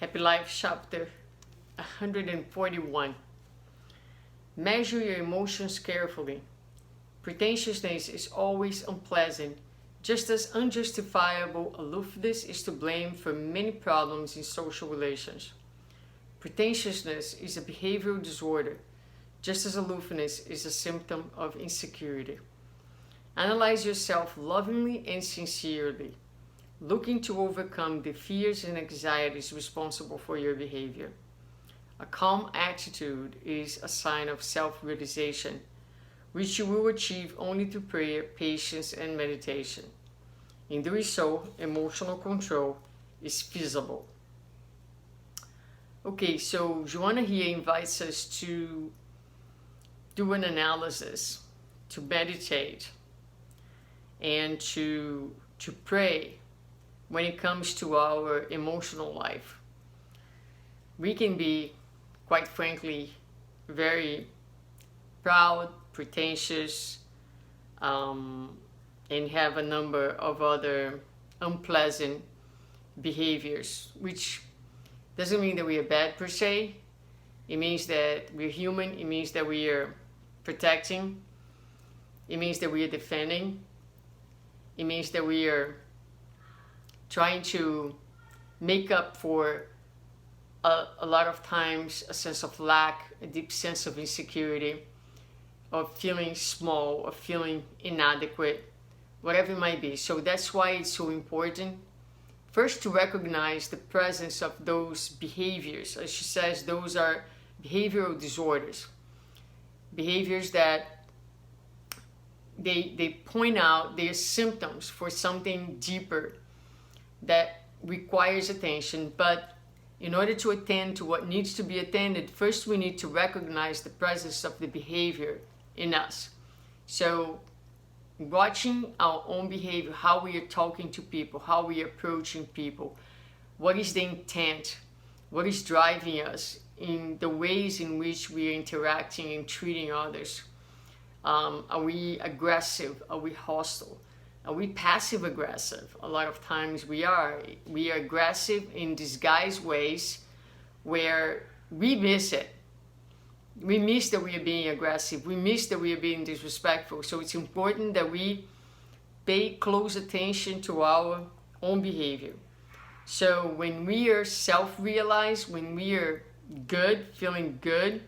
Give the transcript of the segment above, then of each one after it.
Happy Life, chapter 141. Measure your emotions carefully. Pretentiousness is always unpleasant, just as unjustifiable aloofness is to blame for many problems in social relations. Pretentiousness is a behavioral disorder, just as aloofness is a symptom of insecurity. Analyze yourself lovingly and sincerely, looking to overcome the fears and anxieties responsible for your behavior. A calm attitude is a sign of self-realization, which you will achieve only through prayer, patience, and meditation. In doing so, emotional control is feasible. Okay, so Joanna here invites us to do an analysis, to meditate, and to pray when it comes to our emotional life. We can be, quite frankly, very proud, pretentious, and have a number of other unpleasant behaviors, which doesn't mean that we are bad per se. It means that we're human. It means that we are protecting. It means that we are defending. It means that we are trying to make up for a lot of times a sense of lack, a deep sense of insecurity, of feeling small, of feeling inadequate, whatever it might be. So that's why it's so important first to recognize the presence of those behaviors. As she says, those are behavioral disorders, behaviors that they point out their symptoms for something deeper that requires attention. But in order to attend to what needs to be attended, first we need to recognize the presence of the behavior in us. So watching our own behavior, how we are talking to people, how we are approaching people, what is the intent, what is driving us in the ways in which we are interacting and treating others. Are we aggressive? Are we hostile? Are we passive aggressive? A lot of times we are. We are aggressive in disguised ways where we miss it. We miss that we are being aggressive. We miss that we are being disrespectful. So it's important that we pay close attention to our own behavior. So when we are self-realized, when we are good, feeling good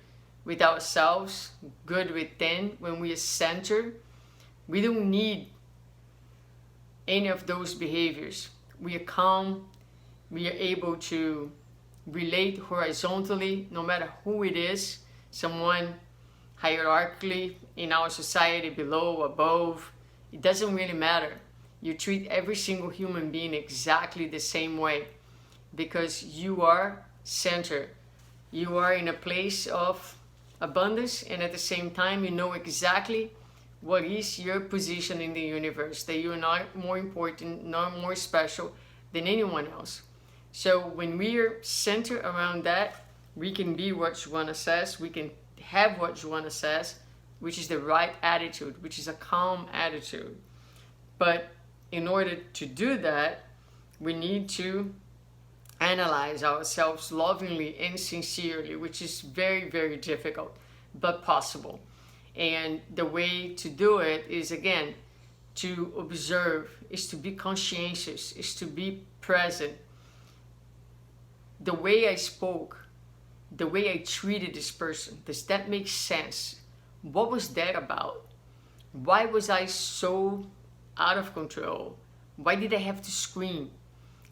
with ourselves, good within, when we are centered, we don't need any of those behaviors. We are calm. We are able to relate horizontally, no matter who it is, someone hierarchically in our society, below, above. It doesn't really matter. You treat every single human being exactly the same way because you are centered. You are in a place of abundance, and at the same time you know exactly what is your position in the universe, that you are not more important, not more special than anyone else. So when we are centered around that, we can be what Joanna says, we can have what Joanna says, which is the right attitude, which is a calm attitude. But in order to do that, we need to analyze ourselves lovingly and sincerely, which is very, very difficult, but possible. And the way to do it is, again, to observe, is to be conscientious, is to be present. The way I spoke, the way I treated this person, does that make sense? What was that about? Why was I so out of control? Why did I have to scream?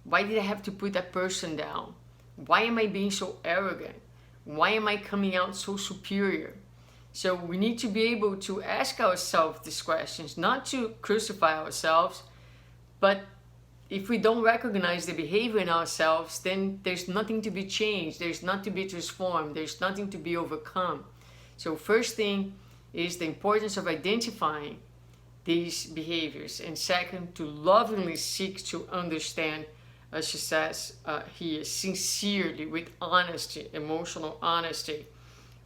Why did I have to put that person down? Why am I being so arrogant? Why am I coming out so superior? So we need to be able to ask ourselves these questions, not to crucify ourselves, but if we don't recognize the behavior in ourselves, then there's nothing to be changed, there's nothing to be transformed, there's nothing to be overcome. So first thing is the importance of identifying these behaviors, and second, to lovingly seek to understand, as she says here, sincerely, with honesty, emotional honesty.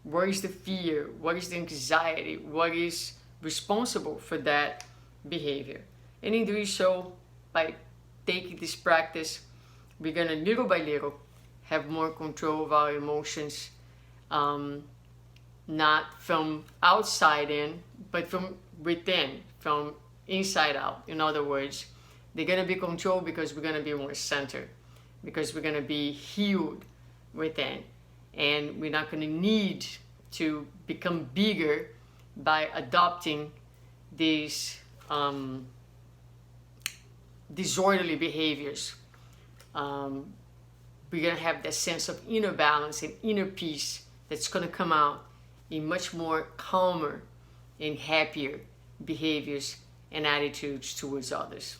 What is the fear? What is the anxiety? What is responsible for that behavior? And in doing so, by taking this practice, we're gonna little by little have more control of our emotions, not from outside in, but from within, from inside out. In other words, they're going to be controlled because we're going to be more centered, because we're going to be healed within, and we're not going to need to become bigger by adopting these disorderly behaviors. We're going to have that sense of inner balance and inner peace that's going to come out in much more calmer and happier behaviors and attitudes towards others.